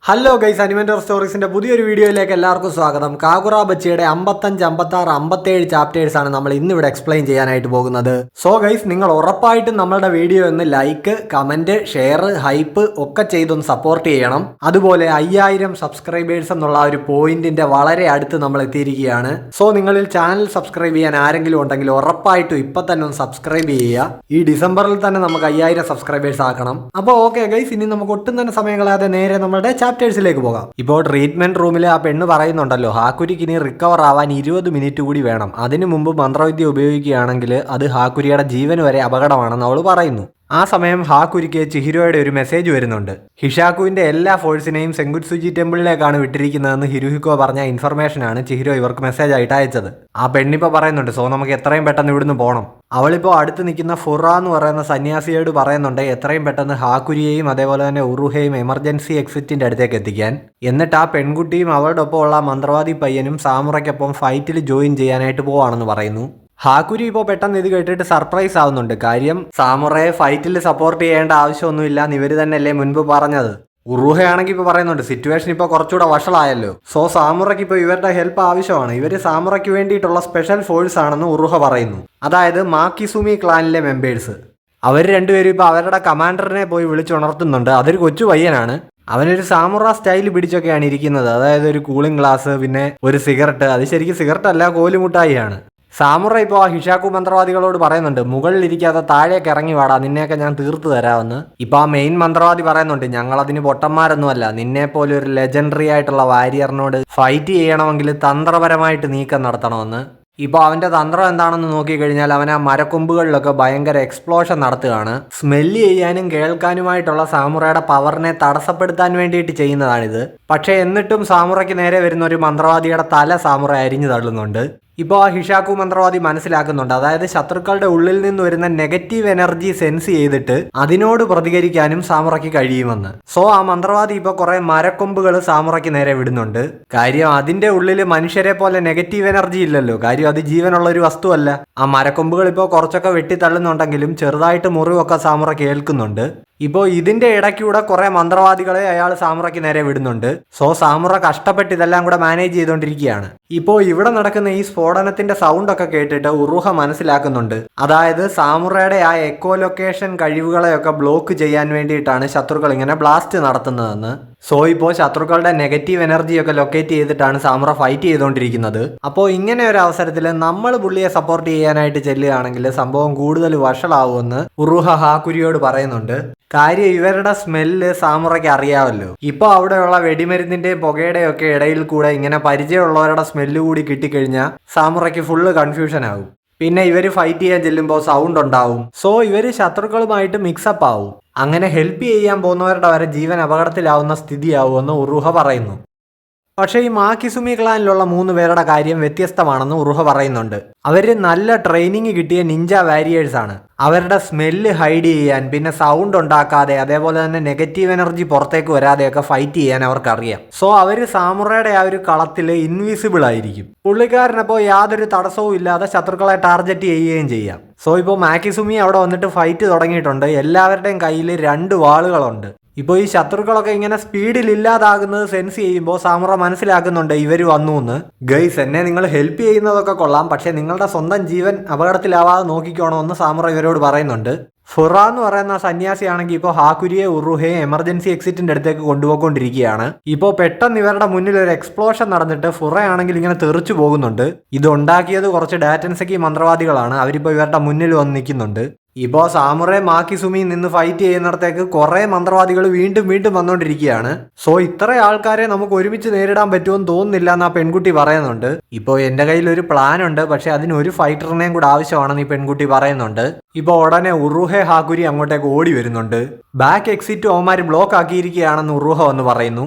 Hello guys, അനിമെന്റർ സ്റ്റോറീസിന്റെ പുതിയൊരു വീഡിയോയിലേക്ക് എല്ലാവർക്കും സ്വാഗതം. കാഗുറ ബച്ചിയുടെ 55, 56, 57 ചാപ്റ്റേഴ്സ് ആണ് നമ്മൾ ഇന്നിവിടെ എക്സ്പ്ലെയിൻ ചെയ്യാനായിട്ട് പോകുന്നത്. സോ ഗൈസ്, നിങ്ങൾ ഉറപ്പായിട്ടും നമ്മളുടെ വീഡിയോ ഒന്ന് ലൈക്ക്, കമന്റ്, ഷെയർ, ഹൈപ്പ് ഒക്കെ ചെയ്തൊന്ന് സപ്പോർട്ട് ചെയ്യണം. അതുപോലെ 5000 സബ്സ്ക്രൈബേഴ്സ് എന്നുള്ള ഒരു പോയിന്റിന്റെ വളരെ അടുത്ത് നമ്മൾ എത്തിയിരിക്കുകയാണ്. സോ നിങ്ങളിൽ ചാനൽ സബ്സ്ക്രൈബ് ചെയ്യാൻ ആരെങ്കിലും ഉണ്ടെങ്കിൽ ഉറപ്പായിട്ടും ഇപ്പൊ തന്നെ ഒന്ന് സബ്സ്ക്രൈബ് ചെയ്യുക. ഈ ഡിസംബറിൽ തന്നെ നമുക്ക് 5000 സബ്സ്ക്രൈബേഴ്സ് ആക്കണം. അപ്പോൾ ഓക്കെ ഗൈസ്, ഇനി നമുക്ക് ഒട്ടും തന്നെ സമയം കളയാതെ നേരെ നമ്മുടെ ചാപ്റ്റേഴ്സിലേക്ക് പോകാം. ഇപ്പോൾ ട്രീറ്റ്മെന്റ് റൂമിൽ ആ പെണ്ണ് പറയുന്നുണ്ടല്ലോ, ഹാക്കുരിക്ക് ഇനി റിക്കവർ ആവാൻ 20 മിനിറ്റ് കൂടി വേണം. അതിനു മുമ്പ് മന്ത്രവിദ്യ ഉപയോഗിക്കുകയാണെങ്കിൽ അത് ഹാക്കുരിയുടെ ജീവന് വരെ അപകടമാണെന്ന് അവൾ പറയുന്നു. ആ സമയം ഹാക്കുരിക്ക് ചിഹിരോയുടെ ഒരു മെസ്സേജ് വരുന്നുണ്ട്. ഹിഷാക്കുവിന്റെ എല്ലാ ഫോഴ്സിനെയും സെങ്കുറ്റ്സുജി ടെമ്പിളിലേക്കാണ് വിട്ടിരിക്കുന്നതെന്ന് ഹിരുഹിക്കോ പറഞ്ഞ ഇൻഫർമേഷനാണ് ചിഹിരോ ഇവർക്ക് മെസ്സേജ് ആയിട്ട് അയച്ചത്. ആ പെണ്ണിപ്പോൾ പറയുന്നുണ്ട്, സോ നമുക്ക് എത്രയും പെട്ടെന്ന് ഇവിടുന്ന് പോകണം. അവളിപ്പോൾ അടുത്ത് നിൽക്കുന്ന ഫുറ എന്ന് പറയുന്ന സന്യാസിയോട് പറയുന്നുണ്ട് എത്രയും പെട്ടെന്ന് ഹാക്കുരിയെയും അതേപോലെ തന്നെ ഉറുഹയെയും എമർജൻസി എക്സിറ്റിന്റെ അടുത്തേക്ക് എത്തിക്കാൻ. എന്നിട്ട് ആ പെൺകുട്ടിയും അവളുടെ ഒപ്പം ഉള്ള മന്ത്രവാദി പയ്യനും സാമുറയ്ക്കൊപ്പം ഫൈറ്റിൽ ജോയിൻ ചെയ്യാനായിട്ട് പോവാണെന്ന് പറയുന്നു. ഹാക്കുരി ഇപ്പോൾ പെട്ടെന്ന് ഇത് കേട്ടിട്ട് സർപ്രൈസ് ആവുന്നുണ്ട്. കാര്യം സാമുറയെ ഫൈറ്റിൽ സപ്പോർട്ട് ചെയ്യേണ്ട ആവശ്യമൊന്നുമില്ല എന്ന് ഇവർ തന്നെയല്ലേ മുൻപ് പറഞ്ഞത്. ഉറുഹയാണെങ്കിൽ ഇപ്പോൾ പറയുന്നുണ്ട് സിറ്റുവേഷൻ ഇപ്പോൾ കുറച്ചുകൂടെ വഷളായല്ലോ, സോ സാമുറയ്ക്ക് ഇപ്പോൾ ഇവരുടെ ഹെൽപ്പ് ആവശ്യമാണ്. ഇവർ സാമുറയ്ക്ക് വേണ്ടിയിട്ടുള്ള സ്പെഷ്യൽ ഫോഴ്സ് ആണെന്ന് ഉറുഹ പറയുന്നു. അതായത് മാക്കിസുമി ക്ലാനിലെ മെമ്പേഴ്സ്. അവർ രണ്ടുപേരും ഇപ്പോൾ അവരുടെ കമാൻഡറിനെ പോയി വിളിച്ചുണർത്തുന്നുണ്ട്. അതൊരു കൊച്ചു പയ്യനാണ്. അവനൊരു സാമുറ സ്റ്റൈൽ പിടിച്ചൊക്കെയാണ് ഇരിക്കുന്നത്. അതായത് ഒരു കൂളിംഗ് ഗ്ലാസ്, പിന്നെ ഒരു സിഗരറ്റ്. അത് ശരിക്കും സിഗരറ്റ് അല്ല, കോലുമുട്ടായിയാണ്. സാമുറ ഇപ്പോൾ ആ ഹിഷാക്കു മന്ത്രവാദികളോട് പറയുന്നുണ്ട്, മുകളിൽ ഇരിക്കാതെ താഴേക്ക് ഇറങ്ങി വാടാ, നിന്നെയൊക്കെ ഞാൻ തീർത്തു തരാമെന്ന്. ഇപ്പോൾ ആ മെയിൻ മന്ത്രവാദി പറയുന്നുണ്ട്, ഞങ്ങളതിന് പൊട്ടന്മാരൊന്നുമല്ല, നിന്നെ പോലെ ഒരു ലെജൻഡറി ആയിട്ടുള്ള വാരിയറിനോട് ഫൈറ്റ് ചെയ്യണമെങ്കിൽ തന്ത്രപരമായിട്ട് നീക്കം നടത്തണമെന്ന്. ഇപ്പോൾ അവൻ്റെ തന്ത്രം എന്താണെന്ന് നോക്കിക്കഴിഞ്ഞാൽ അവൻ ആ മരക്കൊമ്പുകളിലൊക്കെ ഭയങ്കര എക്സ്പ്ലോഷൻ നടത്തുകയാണ്. സ്മെല്ല് ചെയ്യാനും കേൾക്കാനുമായിട്ടുള്ള സാമുറയുടെ പവറിനെ തടസ്സപ്പെടുത്താൻ വേണ്ടിയിട്ട് ചെയ്യുന്നതാണിത്. പക്ഷേ എന്നിട്ടും സാമുറയ്ക്ക് നേരെ വരുന്ന ഒരു മന്ത്രവാദിയുടെ തല സാമുറ അരിഞ്ഞു തള്ളുന്നുണ്ട്. ഇപ്പോൾ ആ ഹിഷാക്കു മന്ത്രവാദി മനസ്സിലാക്കുന്നുണ്ട്, അതായത് ശത്രുക്കളുടെ ഉള്ളിൽ നിന്ന് വരുന്ന നെഗറ്റീവ് എനർജി സെൻസ് ചെയ്തിട്ട് അതിനോട് പ്രതികരിക്കാനും സാമുറയ്ക്ക് കഴിയുമെന്ന്. സോ ആ മന്ത്രവാദി ഇപ്പോൾ കുറെ മരക്കൊമ്പുകൾ സാമുറയ്ക്ക് നേരെ വിടുന്നുണ്ട്. കാര്യം അതിന്റെ ഉള്ളിൽ മനുഷ്യരെ പോലെ നെഗറ്റീവ് എനർജി ഇല്ലല്ലോ. കാര്യം അത് ജീവനുള്ള ഒരു വസ്തുവല്ല. ആ മരക്കൊമ്പുകൾ ഇപ്പോൾ കുറച്ചൊക്കെ വെട്ടിത്തള്ളുന്നുണ്ടെങ്കിലും ചെറുതായിട്ട് മുറിവൊക്കെ സാമുറ കേൾക്കുന്നുണ്ട്. ഇപ്പോൾ ഇതിന്റെ ഇടയ്ക്കൂടെ കുറെ മന്ത്രവാദികളെ അയാൾ സാമുറയ്ക്ക് നേരെ വിടുന്നുണ്ട്. സോ സാമുറ കഷ്ടപ്പെട്ട് ഇതെല്ലാം കൂടെ മാനേജ് ചെയ്തുകൊണ്ടിരിക്കുകയാണ്. ഇപ്പോൾ ഇവിടെ നടക്കുന്ന ഈ സ്ഫോടനത്തിന്റെ സൗണ്ട് ഒക്കെ കേട്ടിട്ട് ഉറുഹ മനസ്സിലാക്കുന്നുണ്ട്, അതായത് സാമുറയുടെ ആ എക്കോ ലൊക്കേഷൻ കഴിവുകളെയൊക്കെ ബ്ലോക്ക് ചെയ്യാൻ വേണ്ടിയിട്ടാണ് ശത്രുക്കൾ ഇങ്ങനെ ബ്ലാസ്റ്റ് നടത്തുന്നതെന്ന്. സോ ഇപ്പോൾ ശത്രുക്കളുടെ നെഗറ്റീവ് എനർജിയൊക്കെ ലൊക്കേറ്റ് ചെയ്തിട്ടാണ് സാമുറ ഫൈറ്റ് ചെയ്തുകൊണ്ടിരിക്കുന്നത്. അപ്പോൾ ഇങ്ങനെ ഒരു അവസരത്തിൽ നമ്മൾ പുള്ളിയെ സപ്പോർട്ട് ചെയ്യാനായിട്ട് ചെല്ലുകയാണെങ്കിൽ സംഭവം കൂടുതൽ വഷളാവുമെന്ന് ഉറുഹ ഹാക്കുരിയോട് പറയുന്നുണ്ട്. കാര്യം ഇവരുടെ സ്മെല്ല് സാമുറയ്ക്ക് അറിയാമല്ലോ. ഇപ്പോൾ അവിടെയുള്ള വെടിമരുന്നിന്റെയും പുകയുടെയും ഒക്കെ ഇടയിൽ കൂടെ ഇങ്ങനെ പരിചയമുള്ളവരുടെ സ്മെല്ല് കൂടി കിട്ടിക്കഴിഞ്ഞാൽ സാമുറയ്ക്ക് ഫുള്ള് കൺഫ്യൂഷൻ ആകും. പിന്നെ ഇവർ ഫൈറ്റ് ചെയ്യാൻ ചെല്ലുമ്പോൾ സൗണ്ട് ഉണ്ടാവും. സോ ഇവർ ശത്രുക്കളുമായിട്ട് മിക്സപ്പ് ആവും. അങ്ങനെ ഹെൽപ്പ് ചെയ്യാൻ പോകുന്നവരുടെ വരെ ജീവൻ അപകടത്തിലാവുന്ന സ്ഥിതിയാവുമെന്ന് ഉറുഹ പറയുന്നു. പക്ഷേ ഈ മാക്കിസുമി ക്ലാനിലുള്ള 3 പേരുടെ കാര്യം വ്യത്യസ്തമാണെന്ന് ഉറുഹ പറയുന്നുണ്ട്. അവർ നല്ല ട്രെയിനിങ് കിട്ടിയ നിഞ്ച വാരിയേഴ്സ് ആണ്. അവരുടെ സ്മെല്ല് ഹൈഡ് ചെയ്യാൻ, പിന്നെ സൗണ്ട് ഉണ്ടാക്കാതെ, അതേപോലെ തന്നെ നെഗറ്റീവ് എനർജി പുറത്തേക്ക് വരാതെയൊക്കെ ഫൈറ്റ് ചെയ്യാൻ അവർക്കറിയാം. സോ അവർ സാമുറയുടെ ആ ഒരു കളത്തിൽ ഇൻവിസിബിൾ ആയിരിക്കും. പുള്ളിക്കാരനപ്പോൾ യാതൊരു തടസ്സവും ഇല്ലാതെ ശത്രുക്കളെ ടാർഗറ്റ് ചെയ്യുകയും ചെയ്യാം. സോ ഇപ്പോൾ മാക്കിസുമി അവിടെ വന്നിട്ട് ഫൈറ്റ് തുടങ്ങിയിട്ടുണ്ട്. എല്ലാവരുടെയും കയ്യിൽ 2 വാളുകളുണ്ട്. ഇപ്പോൾ ഈ ശത്രുക്കളൊക്കെ ഇങ്ങനെ സ്പീഡിൽ ഇല്ലാതാകുന്നത് സെൻസ് ചെയ്യുമ്പോൾ സാമുറ മനസ്സിലാക്കുന്നുണ്ട് ഇവർ വന്നു എന്ന്. ഗൈസ്, എന്നെ നിങ്ങൾ ഹെൽപ്പ് ചെയ്യുന്നതൊക്കെ കൊള്ളാം, പക്ഷെ നിങ്ങളുടെ സ്വന്തം ജീവൻ അപകടത്തിലാവാതെ നോക്കിക്കോണമെന്ന് സാമുറ ഇവരോട് പറയുന്നുണ്ട്. ഫുറ എന്ന് പറയുന്ന സന്യാസിയാണെങ്കിൽ ഇപ്പോൾ ഹാക്കുരിയെ ഉറുഹയെ എമർജൻസി എക്സിറ്റിന്റെ അടുത്തേക്ക് കൊണ്ടുപോയിക്കൊണ്ടിരിക്കുകയാണ്. ഇപ്പോൾ പെട്ടെന്ന് ഇവരുടെ മുന്നിൽ ഒരു എക്സ്പ്ലോഷൻ നടന്നിട്ട് ഫുറയാണെങ്കിൽ ഇങ്ങനെ തെറിച്ചു പോകുന്നുണ്ട്. ഇതുണ്ടാക്കിയത് കുറച്ച് ഡാറ്റൻസക്കി മന്ത്രവാദികളാണ്. അവരിപ്പോൾ ഇവരുടെ മുന്നിൽ വന്ന് നിൽക്കുന്നുണ്ട്. ഇപ്പോൾ സാമുറെ മാക്കിസുമി നിന്ന് ഫൈറ്റ് ചെയ്യുന്നിടത്തേക്ക് കുറെ മന്ത്രവാദികൾ വീണ്ടും വീണ്ടും വന്നുകൊണ്ടിരിക്കുകയാണ്. സോ ഇത്ര ആൾക്കാരെ നമുക്ക് ഒരുമിച്ച് നേരിടാൻ പറ്റുമെന്ന് തോന്നുന്നില്ല എന്ന് ആ പെൺകുട്ടി പറയുന്നുണ്ട്. ഇപ്പോൾ എൻ്റെ കയ്യിൽ ഒരു പ്ലാൻ ഉണ്ട്, പക്ഷെ അതിന് ഒരു ഫൈറ്ററിനെയും കൂടെ ആവശ്യമാണെന്ന് ഈ പെൺകുട്ടി പറയുന്നുണ്ട്. ഇപ്പോൾ ഉടനെ ഉറുഹെ ഹാക്കുരി അങ്ങോട്ടേക്ക് ഓടി വരുന്നുണ്ട്. ബാക്ക് എക്സിറ്റ് ഓമാര് ബ്ലോക്ക് ആക്കിയിരിക്കുകയാണെന്ന് ഉറുഹ എന്ന് പറയുന്നു.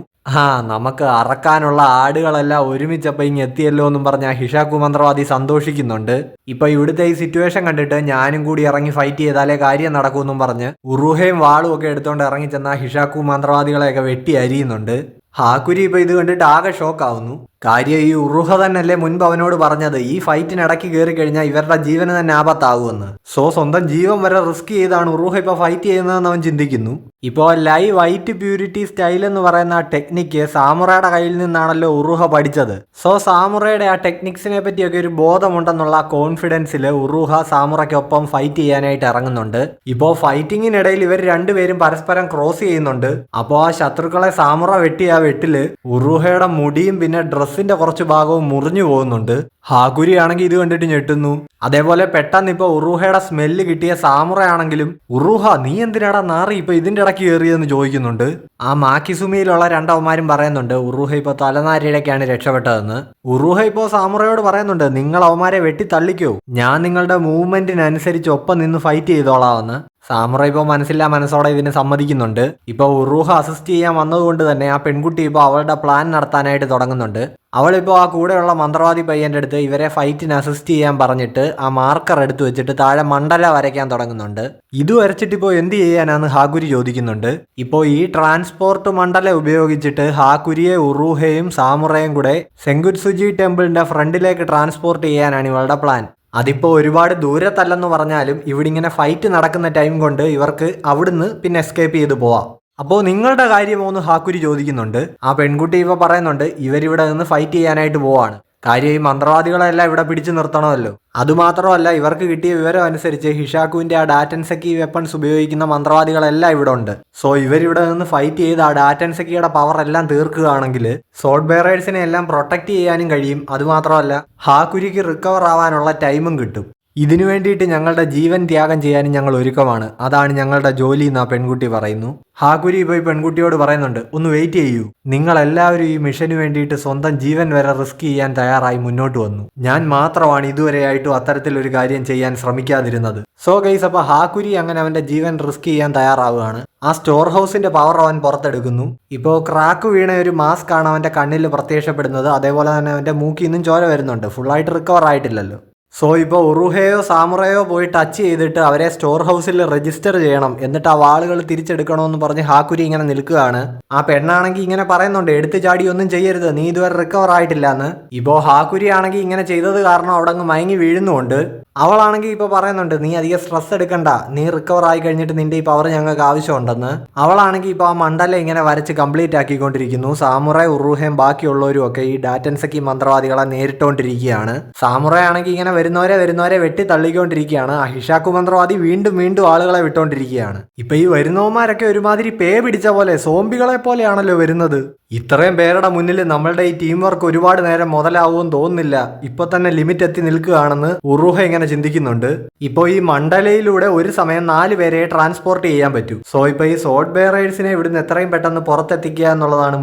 നമുക്ക് അറക്കാനുള്ള ആടുകളെല്ലാം ഒരുമിച്ചപ്പോൾ ഇങ്ങ് എത്തിയല്ലോ എന്നും പറഞ്ഞ ഹിഷാക്കു മന്ത്രവാദി സന്തോഷിക്കുന്നുണ്ട്. ഇപ്പൊ ഇവിടുത്തെ ഈ സിറ്റുവേഷൻ കണ്ടിട്ട് ഞാനും കൂടി ഇറങ്ങി ഫൈറ്റ് ചെയ്താലേ കാര്യം നടക്കൂന്നും പറഞ്ഞ് ഉറുഹയും വാളും ഒക്കെ എടുത്തോണ്ട് ഇറങ്ങി ചെന്ന ഹിഷാക്കു മന്ത്രവാദികളെയൊക്കെ വെട്ടി അരിയുന്നുണ്ട്. ഹാക്കുരി ഇപ്പൊ ഇത് കണ്ടിട്ട് ആകെ ഷോക്ക് ആവുന്നു. കാര്യം ഈ ഉറുഹ തന്നെയല്ലേ മുൻപ് അവനോട് പറഞ്ഞത് ഈ ഫൈറ്റിനിടയ്ക്ക് കയറി കഴിഞ്ഞാൽ ഇവരുടെ ജീവന് തന്നെ ആപത്താകുമെന്ന്. സോ സ്വന്തം ജീവൻ വരെ റിസ്ക് ചെയ്താണ് ഉറുഹ ഇപ്പോൾ ഫൈറ്റ് ചെയ്യുന്നതെന്ന് അവൻ ചിന്തിക്കുന്നു. ഇപ്പോൾ ലൈവ് വൈറ്റ് പ്യൂരിറ്റി സ്റ്റൈൽ എന്ന് പറയുന്ന ആ ടെക്നിക്ക് സാമുറയുടെ കയ്യിൽ നിന്നാണല്ലോ ഉറുഹ പഠിച്ചത്. സോ സാമുറയുടെ ആ ടെക്നിക്സിനെ പറ്റിയൊക്കെ ഒരു ബോധമുണ്ടെന്നുള്ള കോൺഫിഡൻസിൽ ഉറുഹ സാമുറയ്ക്കൊപ്പം ഫൈറ്റ് ചെയ്യാനായിട്ട് ഇറങ്ങുന്നുണ്ട്. ഇപ്പോൾ ഫൈറ്റിങ്ങിനിടയിൽ ഇവർ രണ്ടുപേരും പരസ്പരം ക്രോസ് ചെയ്യുന്നുണ്ട്. അപ്പോൾ ആ ശത്രുക്കളെ സാമുറ വെട്ടിയ ആ വെട്ടില് ഉറുഹയുടെ മുടിയും പിന്നെ ഡ്രസ്സിന്റെ കുറച്ച് ഭാഗവും മുറിഞ്ഞു പോകുന്നുണ്ട്. ഹാകുരി ആണെങ്കിൽ ഇത് കണ്ടിട്ട് ഞെട്ടുന്നു. അതേപോലെ പെട്ടെന്ന് ഇപ്പൊ ഉറുഹയുടെ സ്മെല്ല് കിട്ടിയ സാമുറയാണെങ്കിലും ഉറുഹ നീ എന്തിനാടാ നാറി ഇപ്പൊ ഇതിന്റെ ഇടയ്ക്ക് കയറിയെന്ന് ചോദിക്കുന്നുണ്ട്. ആ മാക്കിസുമിയിലുള്ള രണ്ടവന്മാരും പറയുന്നുണ്ട് ഉറുഹ ഇപ്പൊ തലനാരിഴയ്ക്കാണ് രക്ഷപ്പെട്ടതെന്ന്. ഉറുഹ ഇപ്പോ സാമുറയോട് പറയുന്നുണ്ട് നിങ്ങൾ അവന്മാരെ വെട്ടി തള്ളിക്കോ, ഞാൻ നിങ്ങളുടെ മൂവ്മെന്റിനനുസരിച്ച് ഒപ്പം നിന്ന് ഫൈറ്റ് ചെയ്തോളാമെന്ന്. സാമുറ ഇപ്പോൾ മനസ്സില്ലാ മനസ്സോടെ ഇതിന് സമ്മതിക്കുന്നുണ്ട്. ഇപ്പോൾ ഉറുഹ അസിസ്റ്റ് ചെയ്യാൻ വന്നതുകൊണ്ട് തന്നെ ആ പെൺകുട്ടി ഇപ്പോൾ അവളുടെ പ്ലാൻ നടത്താനായിട്ട് തുടങ്ങുന്നുണ്ട്. അവളിപ്പോൾ ആ കൂടെയുള്ള മന്ത്രവാദി പയ്യൻ്റെ അടുത്ത് ഇവരെ ഫൈറ്റിന് അസിസ്റ്റ് ചെയ്യാൻ പറഞ്ഞിട്ട് ആ മാർക്കർ എടുത്തു വെച്ചിട്ട് താഴെ മണ്ഡല വരയ്ക്കാൻ തുടങ്ങുന്നുണ്ട്. ഇത് വരച്ചിട്ടിപ്പോൾ എന്ത് ചെയ്യാനാന്ന് ഹാകുരി ചോദിക്കുന്നുണ്ട്. ഇപ്പോൾ ഈ ട്രാൻസ്പോർട്ട് മണ്ഡല ഉപയോഗിച്ചിട്ട് ഹാകുരിയെ ഉറുഹയും സാമുറയും കൂടെ സെങ്കുത്സുജി ടെമ്പിളിന്റെ ഫ്രണ്ടിലേക്ക് ട്രാൻസ്പോർട്ട് ചെയ്യാനാണ് ഇവളുടെ പ്ലാൻ. അതിപ്പോൾ ഒരുപാട് ദൂരത്തല്ലെന്ന് പറഞ്ഞാലും ഇവിടെ ഇങ്ങനെ ഫൈറ്റ് നടക്കുന്ന ടൈം കൊണ്ട് ഇവർക്ക് അവിടുന്ന് പിന്നെ എസ്കേപ്പ് ചെയ്ത് പോവാം. അപ്പോൾ നിങ്ങളുടെ കാര്യമോന്ന് ഹാക്കുരി ചോദിക്കുന്നുണ്ട്. ആ പെൺകുട്ടി ഇപ്പോൾ പറയുന്നുണ്ട് ഇവരിവിടെ നിന്ന് ഫൈറ്റ് ചെയ്യാനായിട്ട് പോവാണ്. കാര്യം ഈ മന്ത്രവാദികളെല്ലാം ഇവിടെ പിടിച്ചു നിർത്തണമല്ലോ. അതുമാത്രമല്ല ഇവർക്ക് കിട്ടിയ വിവരം അനുസരിച്ച് ഹിഷാക്കുവിന്റെ ആ ഡാറ്റൻസക്കി വെപ്പൺസ് ഉപയോഗിക്കുന്ന മന്ത്രവാദികളെല്ലാം ഇവിടെ ഉണ്ട്. സോ ഇവരിവിടെ നിന്ന് ഫൈറ്റ് ചെയ്ത് ആ ഡാറ്റൻസക്കിയുടെ പവർ എല്ലാം തീർക്കുകയാണെങ്കിൽ സോഡ് ബെയറേഴ്സിനെ എല്ലാം പ്രൊട്ടക്ട് ചെയ്യാനും കഴിയും. അതുമാത്രമല്ല ഹാക്കുരിക്ക് റിക്കവർ ആവാനുള്ള ടൈമും കിട്ടും. ഇതിനു വേണ്ടിയിട്ട് ഞങ്ങളുടെ ജീവൻ ത്യാഗം ചെയ്യാനും ഞങ്ങൾ ഒരുക്കമാണ്, അതാണ് ഞങ്ങളുടെ ജോലി എന്ന് ആ പെൺകുട്ടി പറയുന്നു. ഹാകുരി ഇപ്പോൾ ഈ പെൺകുട്ടിയോട് പറയുന്നുണ്ട് ഒന്ന് വെയിറ്റ് ചെയ്യൂ, നിങ്ങളെല്ലാവരും ഈ മിഷന് വേണ്ടിയിട്ട് സ്വന്തം ജീവൻ വരെ റിസ്ക് ചെയ്യാൻ തയ്യാറായി മുന്നോട്ട് വന്നു. ഞാൻ മാത്രമാണ് ഇതുവരെയായിട്ടും അത്തരത്തിലൊരു കാര്യം ചെയ്യാൻ ശ്രമിക്കാതിരുന്നത്. സോ ഗൈസ്, അപ്പോൾ ഹാകുരി അങ്ങനെ അവന്റെ ജീവൻ റിസ്ക് ചെയ്യാൻ തയ്യാറാവുകയാണ്. ആ സ്റ്റോർ ഹൗസിന്റെ പവർ അവൻ പുറത്തെടുക്കുന്നു. ഇപ്പോൾ ക്രാക്ക് വീണ ഒരു മാസ്ക് ആണ് അവന്റെ കണ്ണിൽ പ്രത്യക്ഷപ്പെടുന്നത്. അതേപോലെ തന്നെ അവന്റെ മൂക്കിൽ നിന്നും ചോര വരുന്നുണ്ട്. ഫുള്ളായിട്ട് റിക്കവർ ആയിട്ടില്ലല്ലോ. സോ ഇപ്പോൾ ഉറുഹയോ സാമുറയോ പോയി ടച്ച് ചെയ്തിട്ട് അവരെ സ്റ്റോർ ഹൗസിൽ രജിസ്റ്റർ ചെയ്യണം, എന്നിട്ട് ആ വാളുകൾ തിരിച്ചെടുക്കണമെന്ന് പറഞ്ഞ് ഹാക്കുരി ഇങ്ങനെ നിൽക്കുകയാണ്. ആ പെണ്ണാണെങ്കിൽ ഇങ്ങനെ പറയുന്നുണ്ട് എടുത്തു ചാടി ഒന്നും ചെയ്യരുത്, നീ ഇതുവരെ റിക്കവർ ആയിട്ടില്ല എന്ന്. ഇപ്പോൾ ഹാക്കുരി ആണെങ്കിൽ ഇങ്ങനെ ചെയ്തത് കാരണം അവിടെ അങ്ങ് മയങ്ങി വീഴുന്നുണ്ട്. അവളാണെങ്കിൽ ഇപ്പോൾ പറയുന്നുണ്ട് നീ അധികം സ്ട്രെസ് എടുക്കണ്ട, നീ റിക്കവർ ആയി കഴിഞ്ഞിട്ട് നിന്റെ ഈ പവർ ഞങ്ങൾക്ക് ആവശ്യമുണ്ടെന്ന്. അവളാണെങ്കിൽ ഇപ്പോൾ ആ മണ്ഡലം ഇങ്ങനെ വരച്ച് കംപ്ലീറ്റ് ആക്കിക്കൊണ്ടിരിക്കുന്നു. സാമുറ ഉറുഹയും ബാക്കിയുള്ളവരും ഒക്കെ ഈ ഡാറ്റൻസക്കി മന്ത്രവാദികളെ നേരിട്ടുകൊണ്ടിരിക്കുകയാണ്. സാമുറ ആണെങ്കിൽ ഇങ്ങനെ വരുന്നവരെ വെട്ടി തള്ളിക്കൊണ്ടിരിക്കുകയാണ്. ആ ഹിഷാക്കു മന്ത്രവാദി വീണ്ടും ആളുകളെ വിട്ടോണ്ടിരിക്കുകയാണ്. ഇപ്പൊ ഈ വരുന്നവന്മാരൊക്കെ ഒരുമാതിരി പേ പിടിച്ച പോലെ സോംബികളെ പോലെയാണല്ലോ വരുന്നത്. ഇത്രയും പേരുടെ മുന്നിൽ നമ്മളുടെ ഈ ടീം വർക്ക് ഒരുപാട് നേരം മുതലാവുമെന്ന് തോന്നുന്നില്ല, ഇപ്പൊ തന്നെ ലിമിറ്റ് എത്തി നിൽക്കുകയാണെന്ന് ഉറുഹ ഇങ്ങനെ ചിന്തിക്കുന്നുണ്ട്. ഇപ്പോൾ ഈ മണ്ഡലയിലൂടെ ഒരു സമയം 4 പേരെ ട്രാൻസ്പോർട്ട് ചെയ്യാൻ പറ്റൂ. സോ ഇപ്പൊ ഈ സോഡ് ബെയറേഴ്സിനെ ഇവിടുന്ന് എത്രയും പെട്ടെന്ന് പുറത്തെത്തിക്കുക എന്നുള്ളതാണ്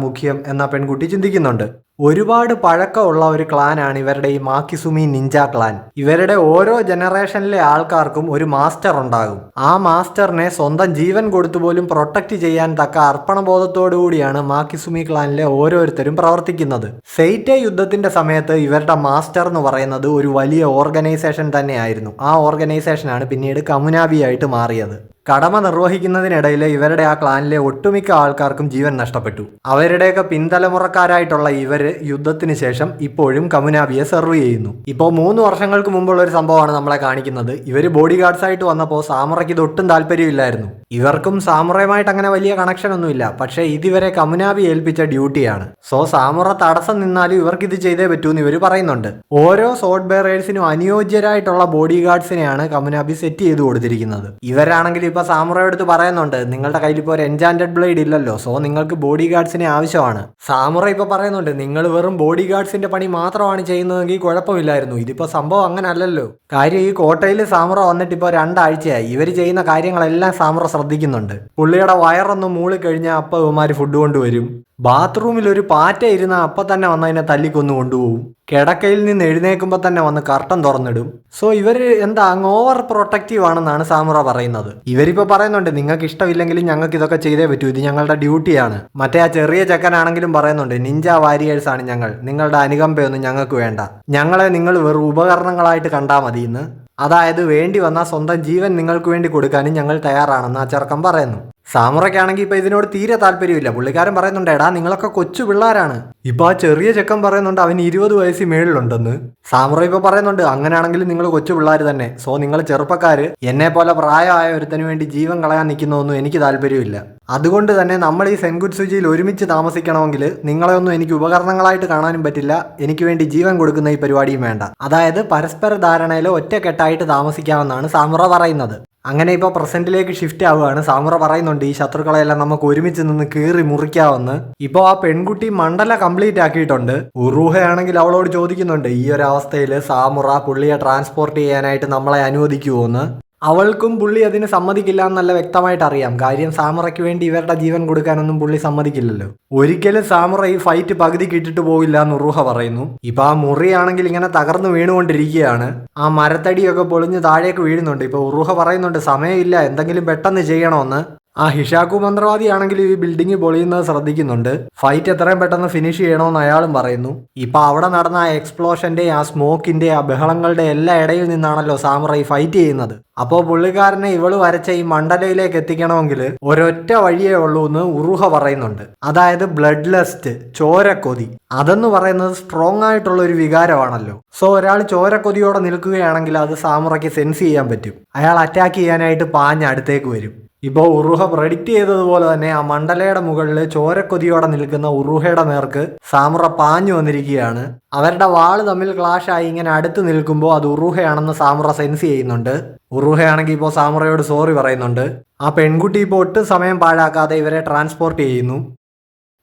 മുഖ്യം എന്ന പെൺകുട്ടി ചിന്തിക്കുന്നുണ്ട്. ഒരുപാട് പഴക്കമുള്ള ഒരു ക്ലാനാണ് ഇവരുടെ ഈ മാക്കിസുമി നിഞ്ച ക്ലാൻ. ഇവരുടെ ഓരോ ജനറേഷനിലെ ആൾക്കാർക്കും ഒരു മാസ്റ്റർ ഉണ്ടാകും. ആ മാസ്റ്ററിനെ സ്വന്തം ജീവൻ കൊടുത്തു പോലും പ്രൊട്ടക്ട് ചെയ്യാൻ തക്ക അർപ്പണബോധത്തോടു കൂടിയാണ് മാക്കിസുമി ക്ലാനിലെ ഓരോരുത്തരും പ്രവർത്തിക്കുന്നത്. സെയ്റ്റെ യുദ്ധത്തിന്റെ സമയത്ത് ഇവരുടെ മാസ്റ്റർ എന്ന് പറയുന്നത് ഒരു വലിയ ഓർഗനൈസേഷൻ തന്നെയായിരുന്നു. ആ ഓർഗനൈസേഷനാണ് പിന്നീട് കമുനാബി ആയിട്ട് മാറിയത്. കടമ നിർവഹിക്കുന്നതിനിടയിൽ ഇവരുടെ ആ ക്ലാനിലെ ഒട്ടുമിക്ക ആൾക്കാർക്കും ജീവൻ നഷ്ടപ്പെട്ടു. അവരുടെയൊക്കെ പിൻതലമുറക്കാരായിട്ടുള്ള ഇവര് യുദ്ധത്തിന് ശേഷം ഇപ്പോഴും കമുനാബിയെ സെർവ് ചെയ്യുന്നു. ഇപ്പോൾ 3 വർഷങ്ങൾക്ക് മുമ്പുള്ള ഒരു സംഭവമാണ് നമ്മളെ കാണിക്കുന്നത്. ഇവര് ബോഡി ഗാർഡ്സ് ആയിട്ട് വന്നപ്പോൾ സാമുറയ്ക്ക് ഇത് ഒട്ടും താല്പര്യമില്ലായിരുന്നു. ഇവർക്കും സാമുറയുമായിട്ട് അങ്ങനെ വലിയ കണക്ഷൻ ഒന്നുമില്ല. പക്ഷേ ഇതിവരെ കമുനാബി ഏൽപ്പിച്ച ഡ്യൂട്ടിയാണ്. സോ സാമുറ തടസ്സം നിന്നാലും ഇവർക്ക് ഇത് ചെയ്തേ പറ്റൂന്ന് ഇവർ പറയുന്നുണ്ട്. ഓരോ സോഡ് ബെയറേഴ്സിനും അനുയോജ്യരായിട്ടുള്ള ബോഡി ഗാർഡ്സിനെയാണ് കമുനാബി സെറ്റ് ചെയ്ത് കൊടുത്തിരിക്കുന്നത്. ഇവരാണെങ്കിൽ ഇപ്പൊ സാമുറയുടെ അടുത്ത് പറയുന്നുണ്ട് നിങ്ങളുടെ കയ്യിൽ ഇപ്പോൾ ഒരു എൻചാന്റഡ് ബ്ലേഡ് ഇല്ലല്ലോ, സോ നിങ്ങൾക്ക് ബോഡി ഗാർഡ്സിനെ ആവശ്യമാണ്. സാമുറ ഇപ്പൊ പറയുന്നുണ്ട് നിങ്ങൾ വെറും ബോഡി ഗാർഡ്സിന്റെ പണി മാത്രമാണ് ചെയ്യുന്നതെങ്കിൽ കുഴപ്പമില്ലായിരുന്നു, ഇതിപ്പോ സംഭവം അങ്ങനെ അല്ലല്ലോ. കാര്യം ഈ കോട്ടയിൽ സാമുറ വന്നിട്ട് ഇപ്പോൾ 2 ആഴ്ചയായി. ഇവർ ചെയ്യുന്ന കാര്യങ്ങളെല്ലാം സാമുറ ശ്രദ്ധിക്കുന്നുണ്ട്. പുള്ളിയുടെ വയറൊന്ന് മൂളിക്കഴിഞ്ഞാൽ അപ്പം ഇവന്മാര് ഫുഡ് കൊണ്ടുവരും. ബാത്റൂമിൽ ഒരു പാറ്റ ഇരുന്ന അപ്പം തന്നെ വന്ന് അതിനെ തല്ലിക്കൊന്നു കൊണ്ടുപോകും. കിടക്കയിൽ നിന്ന് എഴുന്നേൽക്കുമ്പോൾ തന്നെ വന്ന് കർട്ടൻ തുറന്നിടും. സോ ഇവര് എന്താ അങ്ങ് ഓവർ പ്രൊട്ടക്റ്റീവ് ആണെന്നാണ് സാമുറ പറയുന്നത്. ഇവരിപ്പോൾ പറയുന്നുണ്ട് നിങ്ങൾക്ക് ഇഷ്ടമില്ലെങ്കിലും ഞങ്ങൾക്ക് ഇതൊക്കെ ചെയ്തേ പറ്റൂ, ഇത് ഞങ്ങളുടെ ഡ്യൂട്ടിയാണ്. മറ്റേ ആ ചെറിയ ചെക്കനാണെങ്കിലും പറയുന്നുണ്ട് നിഞ്ച വാരിയേഴ്സ് ആണ് ഞങ്ങൾ, നിങ്ങളുടെ അനുകമ്പയൊന്നും ഞങ്ങൾക്ക് വേണ്ട, ഞങ്ങളെ നിങ്ങൾ വെറും ഉപകരണങ്ങളായിട്ട് കണ്ടാൽ മതി എന്ന്. അതായത് വേണ്ടി വന്നാൽ സ്വന്തം ജീവൻ നിങ്ങൾക്ക് വേണ്ടി കൊടുക്കാനും ഞങ്ങൾ തയ്യാറാണെന്ന് ആ ചെറുക്കൻ പറയുന്നു. സാമുറയ്ക്കാണെങ്കിൽ ഇപ്പൊ ഇതിനോട് തീരെ താല്പര്യമില്ല. പുള്ളിക്കാരൻ പറയുന്നുണ്ട്, എടാ നിങ്ങളൊക്കെ കൊച്ചു പിള്ളേരാണ്. ഇപ്പൊ ആ ചെറിയ ചെക്കൻ പറയുന്നുണ്ട് അവന് 20 വയസ്സിൽ മേളിലുണ്ടെന്ന്. സാമുറ ഇപ്പൊ പറയുന്നുണ്ട്, അങ്ങനെയാണെങ്കിൽ നിങ്ങൾ കൊച്ചു പിള്ളേർ തന്നെ. സോ നിങ്ങൾ ചെറുപ്പക്കാര് എന്നെ പോലെ പ്രായമായ ഒരുത്തന് വേണ്ടി ജീവൻ കളയാൻ നിൽക്കുന്നതൊന്നും എനിക്ക് താല്പര്യമില്ല. അതുകൊണ്ട് തന്നെ നമ്മൾ ഈ സെൻകുറ്റ്സുജിയിൽ ഒരുമിച്ച് താമസിക്കണമെങ്കിൽ നിങ്ങളെ ഒന്നും എനിക്ക് ഉപകരണങ്ങളായിട്ട് കാണാനും പറ്റില്ല, എനിക്ക് വേണ്ടി ജീവൻ കൊടുക്കുന്ന ഈ പരിപാടിയും വേണ്ട. അതായത് പരസ്പര ധാരണയിൽ ഒറ്റക്കെട്ടായിട്ട് താമസിക്കാമെന്നാണ് സാമുറ പറയുന്നത്. അങ്ങനെ ഇപ്പോൾ പ്രസന്റിലേക്ക് ഷിഫ്റ്റ് ആവുകയാണ്. സാമുറ പറയുന്നുണ്ട് ഈ ശത്രുക്കളെല്ലാം നമുക്ക് ഒരുമിച്ച് നിന്ന് കീറി മുറിക്കാമെന്ന്. ഇപ്പോൾ ആ പെൺകുട്ടി മണ്ഡല കംപ്ലീറ്റ് ആക്കിയിട്ടുണ്ട്. ഉറൂഹയാണെങ്കിൽ അവളോട് ചോദിക്കുന്നുണ്ട്, ഈ ഒരു അവസ്ഥയിൽ സാമുറ പുള്ളിയെ ട്രാൻസ്പോർട്ട് ചെയ്യാനായിട്ട് നമ്മളെ അനുവദിക്കുമോ എന്ന്. അവൾക്കും പുള്ളി അതിന് സമ്മതിക്കില്ല എന്നല്ല വ്യക്തമായിട്ട് അറിയാം. കാര്യം സാമുറയ്ക്ക് വേണ്ടി ഇവരുടെ ജീവൻ കൊടുക്കാനൊന്നും പുള്ളി സമ്മതിക്കില്ലല്ലോ. ഒരിക്കലും സാമുറ ഈ ഫൈറ്റ് പകുതിക്ക് ഇട്ടിട്ട് പോകില്ല എന്ന് ഉറൂഹ പറയുന്നു. ഇപ്പൊ ആ മുറിയാണെങ്കിൽ ഇങ്ങനെ തകർന്നു വീണുകൊണ്ടിരിക്കുകയാണ്. ആ മരത്തടിയൊക്കെ പൊളിഞ്ഞ് താഴേക്ക് വീഴുന്നുണ്ട്. ഇപ്പൊ ഉറൂഹ പറയുന്നുണ്ട് സമയമില്ല, എന്തെങ്കിലും പെട്ടെന്ന് ചെയ്യണമെന്ന്. ആ ഹിഷാക്കു മന്ത്രവാദിയാണെങ്കിൽ ഈ ബിൽഡിംഗ് പൊളിയുന്നത് ശ്രദ്ധിക്കുന്നുണ്ട്. ഫൈറ്റ് എത്രയും പെട്ടെന്ന് ഫിനിഷ് ചെയ്യണമെന്ന് അയാളും പറയുന്നു. ഇപ്പൊ അവിടെ നടന്ന ആ എക്സ്പ്ലോഷന്റെ ആ സ്മോക്കിന്റെ ആ ബഹളങ്ങളുടെ എല്ലാ ഇടയിൽ നിന്നാണല്ലോ സാമുറ ഈ ഫൈറ്റ് ചെയ്യുന്നത്. അപ്പോൾ പുള്ളിക്കാരനെ ഇവള് വരച്ച ഈ മണ്ഡലയിലേക്ക് എത്തിക്കണമെങ്കിൽ ഒരൊറ്റ വഴിയേ ഉള്ളൂ എന്ന് ഉറൂഹ പറയുന്നുണ്ട്. അതായത് ബ്ലഡ് ലസ്റ്റ്, ചോരക്കൊതി. അതെന്ന് പറയുന്നത് സ്ട്രോങ് ആയിട്ടുള്ള ഒരു വികാരമാണല്ലോ. സോ ഒരാൾ ചോരക്കൊതിയോടെ നിൽക്കുകയാണെങ്കിൽ അത് സാമുറയ്ക്ക് സെൻസ് ചെയ്യാൻ പറ്റും. അയാൾ അറ്റാക്ക് ചെയ്യാനായിട്ട് പാഞ്ഞ് അടുത്തേക്ക് വരും. ഇപ്പോൾ ഉറൂഹ പ്രഡിക്റ്റ് ചെയ്തതുപോലെ തന്നെ ആ മണ്ഡലയുടെ മുകളിൽ ചോരക്കൊതിയോടെ നിൽക്കുന്ന ഉറൂഹയുടെ നേർക്ക് സാമുറ പാഞ്ഞു വന്നിരിക്കുകയാണ്. അവരുടെ വാള് തമ്മിൽ ക്ലാഷ് ആയി ഇങ്ങനെ അടുത്ത് നിൽക്കുമ്പോൾ അത് ഉറൂഹയാണെന്ന് സാമുറ സെൻസ് ചെയ്യുന്നുണ്ട്. ഉറൂഹയാണെങ്കിൽ ഇപ്പോൾ സാമുറയോട് സോറി പറയുന്നുണ്ട്. ആ പെൺകുട്ടി ഇപ്പോൾ ഒട്ടും സമയം പാഴാക്കാതെ ഇവരെ ട്രാൻസ്പോർട്ട് ചെയ്യുന്നു.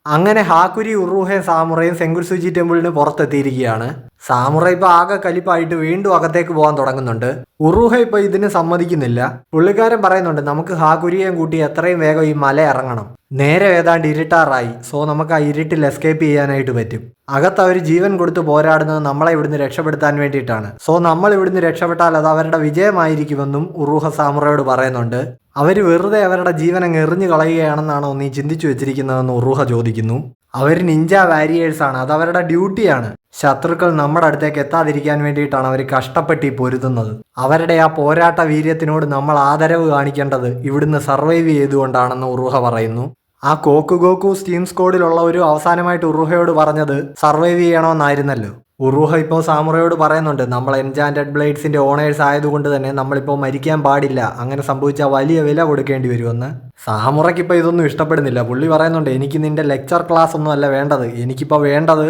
അങ്ങനെ ഹാക്കുരി ഉറൂഹയും സാമുറയും സെൻകുറ്റ്സുജി ടെമ്പിളിന് പുറത്തെത്തിയിരിക്കുകയാണ്. സാമുറ ഇപ്പോൾ ആകെ കലിപ്പായിട്ട് വീണ്ടും അകത്തേക്ക് പോകാൻ തുടങ്ങുന്നുണ്ട്. ഉറൂഹ ഇപ്പോൾ ഇതിന് സമ്മതിക്കുന്നില്ല. പുള്ളിക്കാരൻ പറയുന്നുണ്ട്, നമുക്ക് ഹാക്കുരിയെയും കൂട്ടി എത്രയും വേഗം ഈ മല ഇറങ്ങണം. നേരെ ഏതാണ്ട് ഇരുട്ടാറായി. സോ നമുക്ക് ആ ഇരുട്ടിൽ എസ്കേപ്പ് ചെയ്യാനായിട്ട് പറ്റും. അകത്ത് അവർ ജീവൻ കൊടുത്ത് പോരാടുന്നത് നമ്മളെ ഇവിടുന്ന് രക്ഷപ്പെടുത്താൻ വേണ്ടിയിട്ടാണ്. സോ നമ്മൾ ഇവിടുന്ന് രക്ഷപ്പെട്ടാൽ അത് അവരുടെ വിജയമായിരിക്കുമെന്നും ഉറൂഹ സാമുറയോട് പറയുന്നുണ്ട്. അവർ വെറുതെ അവരുടെ ജീവൻ അങ്ങ് എറിഞ്ഞു കളയുകയാണെന്നാണോ നീ ചിന്തിച്ചു വെച്ചിരിക്കുന്നതെന്ന് ഉറൂഹ ചോദിക്കുന്നു. അവർ നിഞ്ച വാരിയേഴ്സ് ആണ്, അത് അവരുടെ ഡ്യൂട്ടിയാണ്. ശത്രുക്കൾ നമ്മുടെ അടുത്തേക്ക് എത്താതിരിക്കാൻ വേണ്ടിയിട്ടാണ് അവർ കഷ്ടപ്പെട്ട് പൊരുതുന്നത്. അവരുടെ ആ പോരാട്ട വീര്യത്തിനോട് നമ്മൾ ആദരവ് കാണിക്കേണ്ടത് ഇവിടുന്ന് സർവൈവ് ചെയ്തുകൊണ്ടാണെന്ന് ഉറൂഹ പറയുന്നു. ആ കോക്കുഗോക്കു സ്റ്റീം സ്ക്വാഡിലുള്ള ഒരു അവസാനമായിട്ട് ഉറൂഹയോട് പറഞ്ഞത് സർവൈവ് ചെയ്യണമെന്നായിരുന്നല്ലോ. ഉറൂഹ ഇപ്പോൾ സാമുറയോട് പറയുന്നുണ്ട്, നമ്മൾ എൻചാൻറ്റഡ് ബ്ലേഡ്സിന്റെ ഓണേഴ്സ് ആയതുകൊണ്ട് തന്നെ നമ്മളിപ്പോൾ മരിക്കാൻ പാടില്ല, അങ്ങനെ സംഭവിച്ചാൽ വലിയ വില കൊടുക്കേണ്ടി വരുമെന്ന്. സാമുറയ്ക്ക് ഇപ്പോൾ ഇതൊന്നും ഇഷ്ടപ്പെടുന്നില്ല. പുള്ളി പറയുന്നുണ്ട്, എനിക്ക് നിന്റെ ലെക്ചർ ക്ലാസ് ഒന്നും അല്ല വേണ്ടത്, എനിക്കിപ്പോൾ വേണ്ടത്.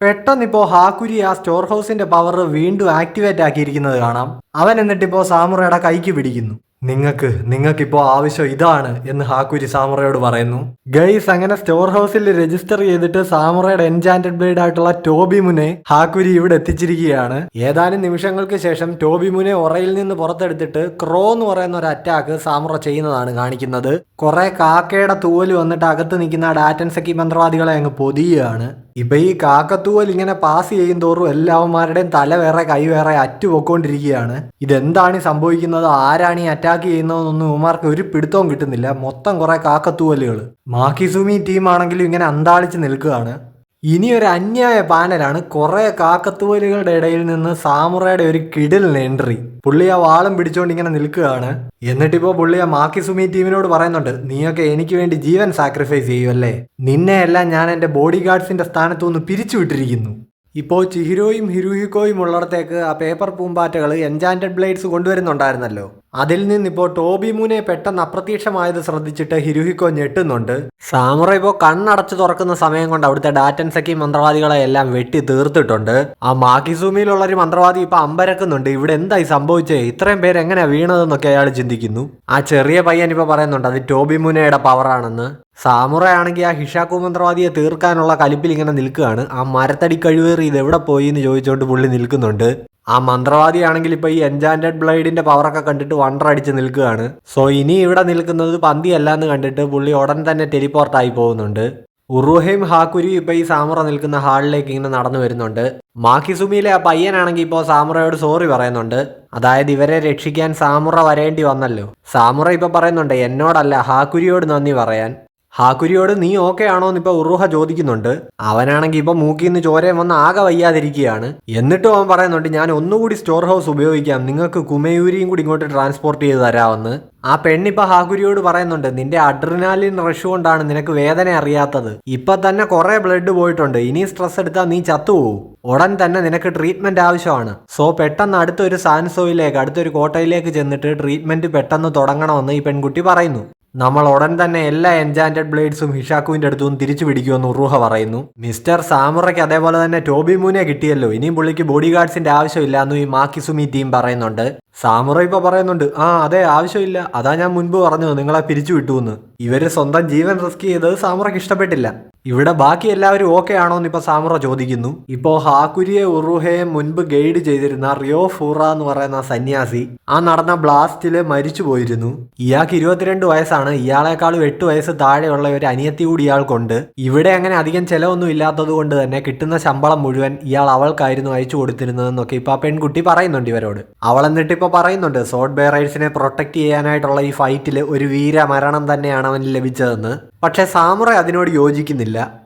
പെട്ടെന്നിപ്പോൾ ഹാക്കുരി ആ സ്റ്റോർ ഹൗസിന്റെ പവർ വീണ്ടും ആക്ടിവേറ്റ് ആക്കിയിരിക്കുന്നത് കാണാം. അവൻ എന്നിട്ടിപ്പോൾ സാമുറയുടെ കൈക്ക് പിടിക്കുന്നു. നിങ്ങൾക്കിപ്പോൾ ആവശ്യം ഇതാണ് എന്ന് ഹാക്കുരി സാമുറയോട് പറയുന്നു. ഗൈസ്, അങ്ങനെ സ്റ്റോർ ഹൗസിൽ രജിസ്റ്റർ ചെയ്തിട്ട് സാമുറയുടെ എൻചാന്റഡ് ബ്ലേഡ് ആയിട്ടുള്ള ടോബിമുനെ ഹാക്കുരി ഇവിടെ എത്തിച്ചിരിക്കുകയാണ്. ഏതാനും നിമിഷങ്ങൾക്ക് ശേഷം ടോബിമുനെ ഒറയിൽ നിന്ന് പുറത്തെടുത്തിട്ട് ക്രോ എന്ന് പറയുന്ന ഒരു അറ്റാക്ക് സാമുറ ചെയ്യുന്നതാണ് കാണിക്കുന്നത്. കുറെ കാക്കയുടെ തൂവൽ വന്നിട്ട് അകത്ത് നിൽക്കുന്ന ഡാറ്റൻ സഖി മന്ത്രവാദികളെ അങ്ങ് പൊതിയുകയാണ്. ഇപ്പൊ ഈ കാക്കത്തൂവൽ ഇങ്ങനെ പാസ് ചെയ്യും തോറും എല്ലാവന്മാരുടെയും തല വേറെ കൈ വേറെ അറ്റുപൊക്കൊണ്ടിരിക്കുകയാണ്. ഇതെന്താണ് സംഭവിക്കുന്നത്, ആരാണ് ഈ അറ്റാക്ക് ചെയ്യുന്നതെന്നൊന്നും ഇവന്മാർക്ക് ഒരു പിടുത്തവും കിട്ടുന്നില്ല. മൊത്തം കുറെ കാക്കത്തൂവലുകൾ. മാക്കിസുമി ടീമാണെങ്കിലും ഇങ്ങനെ അന്താളിച്ച് നിൽക്കുകയാണ്. ഇനിയൊരു അന്യായ പാനലാണ്. കുറെ കാക്കത്തൂവലുകളുടെ ഇടയിൽ നിന്ന് സാമുറയുടെ ഒരു കിടിലൻ എൻട്രി. പുള്ളി ആ വാളും പിടിച്ചുകൊണ്ട് ഇങ്ങനെ നിൽക്കുകയാണ്. എന്നിട്ടിപ്പോ പുള്ളി ആ മാക്കിസുമി ടീമിനോട് പറയുന്നുണ്ട്, നീയൊക്കെ എനിക്ക് വേണ്ടി ജീവൻ സാക്രിഫൈസ് ചെയ്യുമല്ലേ, നിന്നെയെല്ലാം ഞാൻ എൻ്റെ ബോഡി ഗാർഡ്സിന്റെ സ്ഥാനത്തുനിന്ന് പിരിച്ചുവിട്ടിരിക്കുന്നു. ഇപ്പോൾ ചിഹിരോയും ഹിരുഹിക്കോയും ഉള്ളിടത്തേക്ക് ആ പേപ്പർ പൂമ്പാറ്റകൾ എൻചാന്റഡ് ബ്ലേഡ്സ് കൊണ്ടുവരുന്നുണ്ടായിരുന്നല്ലോ. അതിൽ നിന്നിപ്പോൾ ടോബിമുനെ പെട്ടെന്ന് അപ്രത്യക്ഷമായത് ശ്രദ്ധിച്ചിട്ട് ഹിരുഹിക്കോ ഞെട്ടുന്നുണ്ട്. സാമുറ ഇപ്പോൾ കണ്ണടച്ചു തുറക്കുന്ന സമയം കൊണ്ട് അവിടുത്തെ ഡാറ്റൻ സഖി മന്ത്രവാദികളെ എല്ലാം വെട്ടി തീർത്തിട്ടുണ്ട്. ആ മാക്കിസൂമിയിലുള്ളൊരു മന്ത്രവാദി ഇപ്പൊ അമ്പരക്കുന്നുണ്ട്, ഇവിടെ എന്തായി സംഭവിച്ചേ, ഇത്രയും പേര് എങ്ങനെയാ വീണതെന്നൊക്കെ അയാൾ ചിന്തിക്കുന്നു. ആ ചെറിയ പയ്യൻ ഇപ്പൊ പറയുന്നുണ്ട് അത് ടോബിമുനയുടെ പവറാണെന്ന്. സാമുറ ആണെങ്കിൽ ആ ഹിഷാക്കു മന്ത്രവാദിയെ തീർക്കാനുള്ള കലിപ്പിൽ ഇങ്ങനെ നിൽക്കുകയാണ്. ആ മരത്തടി കഴിവേറി ഇത് എവിടെ പോയി എന്ന് ചോദിച്ചുകൊണ്ട് പുള്ളി നിൽക്കുന്നുണ്ട്. ആ മന്ത്രവാദിയാണെങ്കിൽ ഇപ്പൊ ഈ എൻചാന്റഡ് ബ്ലേഡിന്റെ പവറൊക്കെ കണ്ടിട്ട് വണ്ടർ അടിച്ച് നിൽക്കുകയാണ്. സോ ഇനി ഇവിടെ നിൽക്കുന്നത് പന്തിയല്ല എന്ന് കണ്ടിട്ട് പുള്ളി ഉടൻ തന്നെ ടെലിപ്പോർട്ടായി പോകുന്നുണ്ട്. ഉറൂഹയും ഹാക്കുരിയും ഇപ്പൊ ഈ സാമുറ നിൽക്കുന്ന ഹാളിലേക്ക് ഇങ്ങനെ നടന്നു വരുന്നുണ്ട്. മാക്കിസുമിയിലെ ആ പയ്യനാണെങ്കിൽ ഇപ്പോൾ സാമുറയോട് സോറി പറയുന്നുണ്ട്. അതായത് ഇവരെ രക്ഷിക്കാൻ സാമുറ വരേണ്ടി വന്നല്ലോ. സാമുറ ഇപ്പൊ പറയുന്നുണ്ട് എന്നോടല്ല ഹാക്കുരിയോട് നന്ദി പറയാൻ. ഹാക്കുരിയോട് നീ ഓക്കെ ആണോ എന്ന് ഇപ്പൊ ഉറുഹ ചോദിക്കുന്നുണ്ട്. അവനാണെങ്കിൽ ഇപ്പൊ മൂക്കിന്ന് ചോരയും വന്ന് ആകെ വയ്യാതിരിക്കുകയാണ്. എന്നിട്ടും അവൻ പറയുന്നുണ്ട് ഞാൻ ഒന്നുകൂടി സ്റ്റോർ ഹൗസ് ഉപയോഗിക്കാം, നിങ്ങൾക്ക് കുമയൂരിയും കൂടി ഇങ്ങോട്ട് ട്രാൻസ്പോർട്ട് ചെയ്ത് തരാമെന്ന്. ആ പെണ്ണിപ്പോ ഹാക്കുരിയോട് പറയുന്നുണ്ട് നിന്റെ അഡ്രിനാലിൻ റഷ് കൊണ്ടാണ് നിനക്ക് വേദന അറിയാത്തത്. ഇപ്പൊ തന്നെ കുറെ ബ്ലഡ് പോയിട്ടുണ്ട്, ഇനി സ്ട്രെസ് എടുത്താൽ നീ ചത്തുപോകും. ഉടൻ തന്നെ നിനക്ക് ട്രീറ്റ്മെന്റ് ആവശ്യമാണ്. സോ പെട്ടെന്ന് അടുത്തൊരു സാൻസോയിലേക്ക്, അടുത്തൊരു കോട്ടയിലേക്ക് ചെന്നിട്ട് ട്രീറ്റ്മെന്റ് പെട്ടെന്ന് തുടങ്ങണമെന്ന് ഈ പെൺകുട്ടി പറയുന്നു. നമ്മൾ ഉടൻ തന്നെ എല്ലാ എൻചാന്റഡ് ബ്ലേഡ്സും ഹിഷാക്കുവിന്റെ അടുത്തും തിരിച്ചു പിടിക്കുമെന്ന് ഉറുഹ പറയുന്നു. മിസ്റ്റർ സാമുറയ്ക്ക് അതേപോലെ തന്നെ ടോബി മൂനെ കിട്ടിയല്ലോ, ഇനിയും പുള്ളിക്ക് ബോഡി ഗാർഡ്സിന്റെ ആവശ്യമില്ല എന്ന് ഈ മാക്കിസുമി ടീം പറയുന്നുണ്ട്. സാമുറ ഇപ്പൊ പറയുന്നുണ്ട് അതെ ആവശ്യമില്ല, അതാ ഞാൻ മുൻപ് പറഞ്ഞത് നിങ്ങളെ പിരിച്ചു വിട്ടുവെന്ന്. ഇവര് സ്വന്തം ജീവൻ റിസ്ക് ചെയ്തത് സാമുറയ്ക്ക് ഇഷ്ടപ്പെട്ടില്ല. ഇവിടെ ബാക്കി എല്ലാവരും ഓക്കെ ആണോ എന്ന് ഇപ്പൊ സാമുറ ചോദിക്കുന്നു. ഇപ്പോ ഹാക്കുരിയെ ഉറുഹയെ മുൻപ് ഗൈഡ് ചെയ്തിരുന്ന റിയോ ഫൂറ എന്ന് പറയുന്ന സന്യാസി ആ നടന്ന ബ്ലാസ്റ്റില് മരിച്ചു പോയിരുന്നു. ഇയാൾക്ക് 22 വയസ്സാണ്. ഇയാളെക്കാളും 8 വയസ്സ് താഴെയുള്ള ഒരു അനിയത്തി കൂടി ഇയാൾക്കുണ്ട്. ഇവിടെ അങ്ങനെ അധികം ചെലവൊന്നും ഇല്ലാത്തത് കൊണ്ട് തന്നെ കിട്ടുന്ന ശമ്പളം മുഴുവൻ ഇയാൾ അവൾക്കായിരുന്നു അയച്ചു കൊടുത്തിരുന്നതെന്നൊക്കെ ഇപ്പൊ ആ പെൺകുട്ടി പറയുന്നുണ്ട് ഇവരോട്. അവൾ എന്നിട്ട് ഇപ്പൊ പറയുന്നുണ്ട് സോഡ് ബെയറേഴ്സിനെ പ്രൊട്ടക്ട് ചെയ്യാനായിട്ടുള്ള ഈ ഫൈറ്റിൽ ഒരു വീരമരണം തന്നെയാണ് അവന് ലഭിച്ചതെന്ന്. പക്ഷെ സാമുറ അതിനോട് യോജിക്കുന്നില്ല.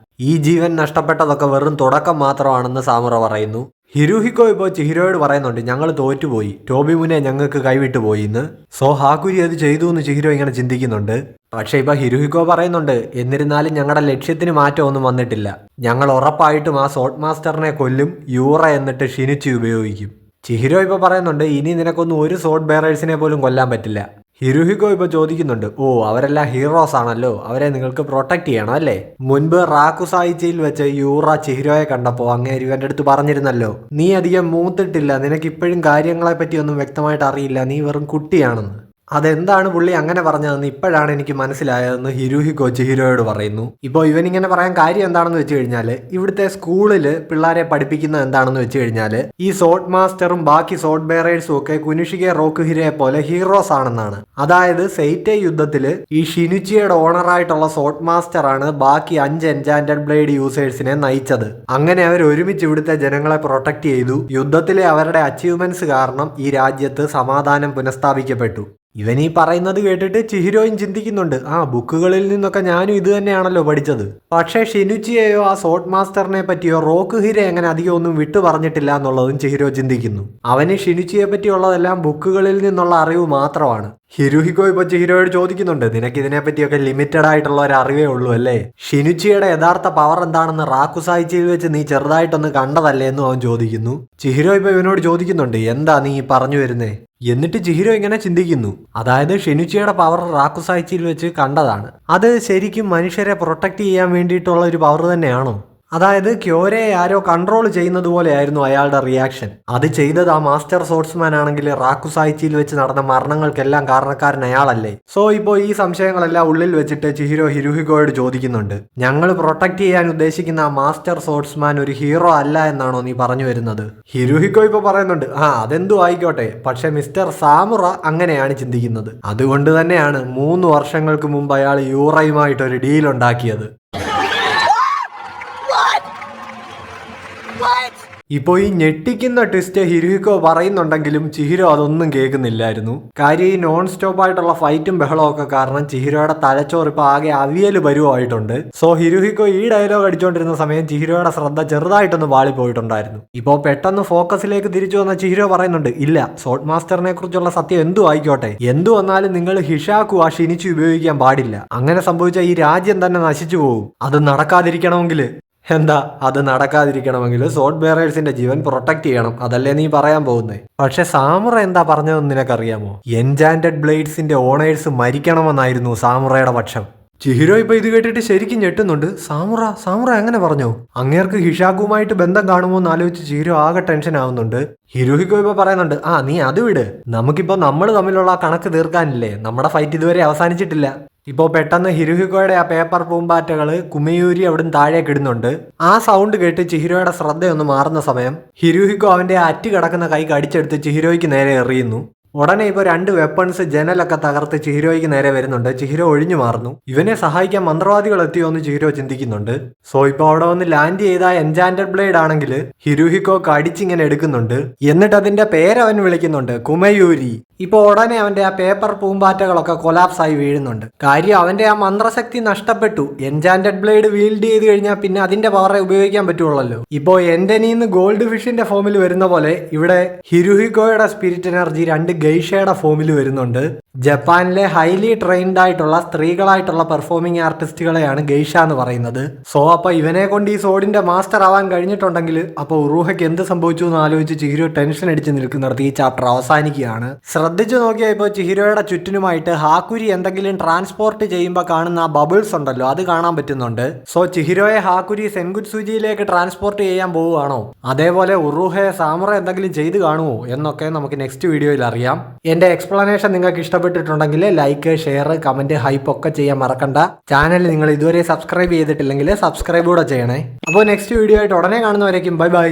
ഈ ജീവൻ നഷ്ടപ്പെട്ടതൊക്കെ വെറും തുടക്കം മാത്രമാണെന്ന് സാമുറ പറയുന്നു. ഹിരുഹിക്കോ ഇപ്പോൾ ചിഹിരോയോട് പറയുന്നുണ്ട് ഞങ്ങൾ തോറ്റുപോയി, ടോബി മുനെ ഞങ്ങൾക്ക് കൈവിട്ടു പോയി എന്ന്. സോ ഹാക്കുരി അത് ചെയ്തു എന്ന് ചിഹിരോ ഇങ്ങനെ ചിന്തിക്കുന്നുണ്ട്. പക്ഷെ ഇപ്പൊ ഹിരുഹിക്കോ പറയുന്നുണ്ട് എന്നിരുന്നാലും ഞങ്ങളുടെ ലക്ഷ്യത്തിന് മാറ്റമൊന്നും വന്നിട്ടില്ല, ഞങ്ങൾ ഉറപ്പായിട്ടും ആ സോട്ട് മാസ്റ്ററിനെ കൊല്ലും, യൂറ എന്നിട്ട് ഷിനിച്ചി ഉപയോഗിക്കും. ചിഹിരോ ഇപ്പൊ പറയുന്നുണ്ട് ഇനി നിനക്കൊന്നും ഒരു സോട്ട് ബെയറേഴ്സിനെ പോലും കൊല്ലാൻ പറ്റില്ല. ഹിരുഹിക്കോ ഇപ്പൊ ചോദിക്കുന്നുണ്ട് അവരെല്ലാം ഹീറോസ് ആണല്ലോ, അവരെ നിങ്ങൾക്ക് പ്രൊട്ടക്ട് ചെയ്യണം അല്ലേ? മുൻപ് റാക്കുസായിച്ചയിൽ വെച്ച് യൂറ ചിഹിരോയെ കണ്ടപ്പോ അങ്ങേര് ഇവന്റെ അടുത്ത് പറഞ്ഞിരുന്നല്ലോ നീ അധികം മൂത്തിട്ടില്ല, നിനക്ക് ഇപ്പോഴും കാര്യങ്ങളെ പറ്റിയൊന്നും വ്യക്തമായിട്ട് അറിയില്ല, നീ വെറും കുട്ടിയാണെന്ന്. അതെന്താണ് പുള്ളി അങ്ങനെ പറഞ്ഞതെന്ന് ഇപ്പോഴാണ് എനിക്ക് മനസ്സിലായതെന്ന് ഹിരുഹിക്കോ ചിഹിരോയോട് പറയുന്നു. ഇപ്പോൾ ഇവനിങ്ങനെ പറയാൻ കാര്യം എന്താണെന്ന് വെച്ച് കഴിഞ്ഞാൽ ഇവിടുത്തെ സ്കൂളിൽ പിള്ളേരെ പഠിപ്പിക്കുന്നത് എന്താണെന്ന് വെച്ച് കഴിഞ്ഞാൽ ഈ സോട്ട് മാസ്റ്ററും ബാക്കി സോട്ട് ബെയറേഴ്സും ഒക്കെ കുനിഷികെ റോക്കുഹിരയെ പോലെ ഹീറോസ് ആണെന്നാണ്. അതായത് സെയ്റ്റേ യുദ്ധത്തിൽ ഈ ഷിനുച്ചിയുടെ ഓണറായിട്ടുള്ള സോട്ട് മാസ്റ്റർ ആണ് ബാക്കി 5 എൻചാന്റഡ് ബ്ലേഡ് യൂസേഴ്സിനെ നയിച്ചത്. അങ്ങനെ അവർ ഒരുമിച്ച് ഇവിടുത്തെ ജനങ്ങളെ പ്രൊട്ടക്ട് ചെയ്തു. യുദ്ധത്തിലെ അവരുടെ അച്ചീവ്മെന്റ്സ് കാരണം ഈ രാജ്യത്ത് സമാധാനം പുനഃസ്ഥാപിക്കപ്പെട്ടു. ഇവനീ പറയുന്നത് കേട്ടിട്ട് ചിഹിരോയും ചിന്തിക്കുന്നുണ്ട് ബുക്കുകളിൽ നിന്നൊക്കെ ഞാനും ഇത് തന്നെയാണല്ലോ പഠിച്ചത്. പക്ഷേ ഷിനുച്ചിയെയോ ആ സോട്ട് മാസ്റ്ററിനെ പറ്റിയോ റോക്കുഹിരെ അങ്ങനെ അധികം ഒന്നും വിട്ടു പറഞ്ഞിട്ടില്ല എന്നുള്ളതും ചിഹിരോ ചിന്തിക്കുന്നു. അവന് ഷിനുച്ചിയെ പറ്റിയുള്ളതെല്ലാം ബുക്കുകളിൽ നിന്നുള്ള അറിവ് മാത്രമാണ്. ഹിരുഹിക്കോ ഇപ്പൊ ചിഹിരോയോട് ചോദിക്കുന്നുണ്ട് നിനക്ക് ഇതിനെ പറ്റിയൊക്കെ ലിമിറ്റഡ് ആയിട്ടുള്ള ഒരു അറിവേ ഉള്ളൂ അല്ലേ, ഷിനുച്ചിയുടെ യഥാർത്ഥ പവർ എന്താണെന്ന് റാക്കുസായിച്ചിയിൽ വെച്ച് നീ ചെറുതായിട്ടൊന്ന് കണ്ടതല്ലേ എന്നും അവൻ ചോദിക്കുന്നു. ചിഹിരോ ഇപ്പൊ ഇവനോട് ചോദിക്കുന്നുണ്ട് എന്താ നീ പറഞ്ഞു വരുന്നേ? എന്നിട്ട് ചിഹിരോ ഇങ്ങനെ ചിന്തിക്കുന്നു, അതായത് ഷിനുച്ചിയുടെ പവർ റാക്കുസായിച്ചിയിൽ വെച്ച് കണ്ടതാണ്, അത് ശരിക്കും മനുഷ്യരെ പ്രൊട്ടക്ട് ചെയ്യാൻ വേണ്ടിയിട്ടുള്ള ഒരു പവർ തന്നെയാണോ? അതായത് ക്യോരയെ ആരോ കൺട്രോൾ ചെയ്യുന്നത് പോലെയായിരുന്നു അയാളുടെ റിയാക്ഷൻ. അത് ചെയ്തത് ആ മാസ്റ്റർ സോർട്സ്മാൻ ആണെങ്കിൽ റാക്കുസായിച്ചിയിൽ വെച്ച് നടന്ന മരണങ്ങൾക്കെല്ലാം കാരണക്കാരൻ അയാളല്ലേ? സോ ഇപ്പോൾ ഈ സംശയങ്ങളെല്ലാം ഉള്ളിൽ വെച്ചിട്ട് ചിഹിരോ ഹിരുഹിക്കോയോട് ചോദിക്കുന്നുണ്ട് ഞങ്ങൾ പ്രൊട്ടക്ട് ചെയ്യാൻ ഉദ്ദേശിക്കുന്ന ആ മാസ്റ്റർ സോർട്സ്മാൻ ഒരു ഹീറോ അല്ല എന്നാണോ നീ പറഞ്ഞു വരുന്നത്? ഹിരുഹിക്കോ ഇപ്പൊ പറയുന്നുണ്ട് അതെന്തു ആയിക്കോട്ടെ, പക്ഷെ മിസ്റ്റർ സാമുറ അങ്ങനെയാണ് ചിന്തിക്കുന്നത്. അതുകൊണ്ട് തന്നെയാണ് 3 വർഷങ്ങൾക്ക് മുമ്പ് അയാൾ യൂറയുമായിട്ടൊരു ഡീൽ ഉണ്ടാക്കിയത്. ഇപ്പോൾ ഈ ഞെട്ടിക്കുന്ന ട്വിസ്റ്റ് ഹിരുഹിക്കോ പറയുന്നുണ്ടെങ്കിലും ചിഹിരോ അതൊന്നും കേൾക്കുന്നില്ലായിരുന്നു. കാര്യം ഈ നോൺ സ്റ്റോപ്പ് ആയിട്ടുള്ള ഫൈറ്റും ബഹളവും ഒക്കെ കാരണം ചിഹിരോയുടെ തലച്ചോറ് ഇപ്പൊ ആകെ അവിയൽ പരുവായിട്ടുണ്ട്. സോ ഹിരുഹിക്കോ ഈ ഡയലോഗ് അടിച്ചുകൊണ്ടിരുന്ന സമയം ചിഹിരോയുടെ ശ്രദ്ധ ചെറുതായിട്ടൊന്ന് വാളിപ്പോയിട്ടുണ്ടായിരുന്നു. ഇപ്പോൾ പെട്ടെന്ന് ഫോക്കസിലേക്ക് തിരിച്ചു വന്ന ചിഹിരോ പറയുന്നുണ്ട് ഇല്ല, സോട്ട് മാസ്റ്ററിനെ കുറിച്ചുള്ള സത്യം എന്തു ആയിക്കോട്ടെ, എന്തു വന്നാലും നിങ്ങൾ ഹിഷാക്കു ആ ഷിനിച്ചി ഉപയോഗിക്കാൻ പാടില്ല. അങ്ങനെ സംഭവിച്ചാൽ ഈ രാജ്യം തന്നെ നശിച്ചു പോകും. അത് നടക്കാതിരിക്കണമെങ്കിൽ അത് നടക്കാതിരിക്കണമെങ്കിൽ സോട്ട് ബെയറേഴ്സിന്റെ ജീവൻ പ്രൊട്ടക്ട് ചെയ്യണം, അതല്ലേ നീ പറയാൻ പോകുന്നേ? പക്ഷെ സാമുറ എന്താ പറഞ്ഞതെന്ന് നിനക്കറിയാമോ? എൻചാന്റഡ് ബ്ലേഡ്സിന്റെ ഓണേഴ്സ് മരിക്കണമെന്നായിരുന്നു സാമുറയുടെ പക്ഷം. ചിഹിരോ ഇപ്പൊ ഇത് കേട്ടിട്ട് ശരിക്കും ഞെട്ടുന്നുണ്ട്. സാമുറ എങ്ങനെ പറഞ്ഞോ? അങ്ങേർക്ക് ഹിഷാക്കുമായിട്ട് ബന്ധം കാണുമോ എന്ന് ആലോചിച്ച് ചിഹിരോ ആകെ ടെൻഷൻ ആവുന്നുണ്ട്. ഹിരുഹിക്കോ ഇപ്പൊ പറയുന്നുണ്ട് നീ അത് വിട്, നമുക്കിപ്പോ നമ്മൾ തമ്മിലുള്ള കണക്ക് തീർക്കാനില്ലേ, നമ്മുടെ ഫൈറ്റ് ഇതുവരെ അവസാനിച്ചിട്ടില്ല. ഇപ്പോൾ പെട്ടെന്ന് ഹിരുഹിക്കോയുടെ ആ പേപ്പർ പൂമ്പാറ്റകള് കുമയൂരി അവിടുന്ന് താഴേക്ക് ഇടുന്നുണ്ട്. ആ സൗണ്ട് കേട്ട് ചിഹിരോയുടെ ശ്രദ്ധയൊന്ന് മാറുന്ന സമയം ഹിരുഹിക്കോ അവന്റെ അറ്റ് കിടക്കുന്ന കൈ കടിച്ചെടുത്ത് ചിഹിരോയ്ക്ക് നേരെ എറിയുന്നു. ഉടനെ ഇപ്പോൾ 2 വെപ്പൺസ് ജനലൊക്കെ തകർത്ത് ചിഹിരോയ്ക്ക് നേരെ വരുന്നുണ്ട്. ചിഹിരോ ഒഴിഞ്ഞു മാറുന്നു. ഇവനെ സഹായിക്കാൻ മന്ത്രവാദികൾ എത്തിയോ എന്ന് ചിഹിരോ ചിന്തിക്കുന്നുണ്ട്. സോ ഇപ്പോൾ അവിടെ വന്ന് ലാൻഡ് ചെയ്ത എൻചാന്റഡ് ബ്ലേഡ് ആണെങ്കിൽ ഹിരുഹിക്കോ കടിച്ചിങ്ങനെ എടുക്കുന്നുണ്ട്. എന്നിട്ട് അതിന്റെ പേരവൻ വിളിക്കുന്നുണ്ട് കുമയൂരി. ഇപ്പോൾ ഉടനെ അവന്റെ ആ പേപ്പർ പൂമ്പാറ്റകളൊക്കെ കൊലാപ്സ് ആയി വീഴുന്നുണ്ട്. കാര്യം അവന്റെ ആ മന്ത്രശക്തി നഷ്ടപ്പെട്ടു. എൻചാന്റഡ് ബ്ലേഡ് വീൽഡ് ചെയ്ത് കഴിഞ്ഞാൽ പിന്നെ അതിന്റെ പവറെ ഉപയോഗിക്കാൻ പറ്റുള്ളല്ലോ. ഇപ്പോ എന്റനീന്ന് ഗോൾഡ് ഫിഷിന്റെ ഫോമിൽ വരുന്ന പോലെ ഇവിടെ ഹിരുഹിഗോയുടെ സ്പിരിറ്റ് എനർജി 2 ഗെയ്ഷയുടെ ഫോമിൽ വരുന്നുണ്ട്. ജപ്പാനിലെ ഹൈലി ട്രെയിൻഡ് ആയിട്ടുള്ള സ്ത്രീകളായിട്ടുള്ള പെർഫോമിംഗ് ആർട്ടിസ്റ്റുകളെയാണ് ഗെയ്ഷ എന്ന് പറയുന്നത്. സോ അപ്പൊ ഇവനെ കൊണ്ട് ഈ സോഡിന്റെ മാസ്റ്റർ ആവാൻ കഴിഞ്ഞിട്ടുണ്ടെങ്കിൽ അപ്പൊ ഉറൂഹയ്ക്ക് എന്ത് സംഭവിച്ചു എന്ന് ആലോചിച്ച് ചിഹിരോ ടെൻഷൻ അടിച്ച് നിൽക്കുന്നിടത്ത് ഈ ചാപ്റ്റർ അവസാനിക്കുകയാണ്. ശ്രദ്ധിച്ചു നോക്കിയാൽ ഇപ്പോൾ ചിഹിരോയുടെ ചുറ്റിനുമായിട്ട് ഹാക്കുരി എന്തെങ്കിലും ട്രാൻസ്പോർട്ട് ചെയ്യുമ്പോൾ കാണുന്ന ആ ബബിൾസ് ഉണ്ടല്ലോ, അത് കാണാൻ പറ്റുന്നുണ്ട്. സോ ചിഹിരോയെ ഹാക്കുരി സെൻഗുത്സുജിയിലേക്ക് ട്രാൻസ്പോർട്ട് ചെയ്യാൻ പോവുകയാണോ, അതേപോലെ ഉറൂഹയെ സാമുറ എന്തെങ്കിലും ചെയ്ത് കാണുമോ എന്നൊക്കെ നമുക്ക് നെക്സ്റ്റ് വീഡിയോയിൽ അറിയാം. എന്റെ എക്സ്പ്ലനേഷൻ നിങ്ങൾക്ക് ഇഷ്ടപ്പെട്ടിട്ടുണ്ടെങ്കിൽ ലൈക്ക്, ഷെയർ, കമന്റ്, ഹൈപ്പ് ഒക്കെ ചെയ്യാൻ മറക്കണ്ട. ചാനൽ നിങ്ങൾ ഇതുവരെ സബ്സ്ക്രൈബ് ചെയ്തിട്ടില്ലെങ്കിൽ സബ്സ്ക്രൈബ് കൂടെ ചെയ്യണേ. അപ്പോൾ നെക്സ്റ്റ് വീഡിയോ ആയിട്ട് ഉടനെ കാണുന്നവരേക്കും ബൈ ബൈ.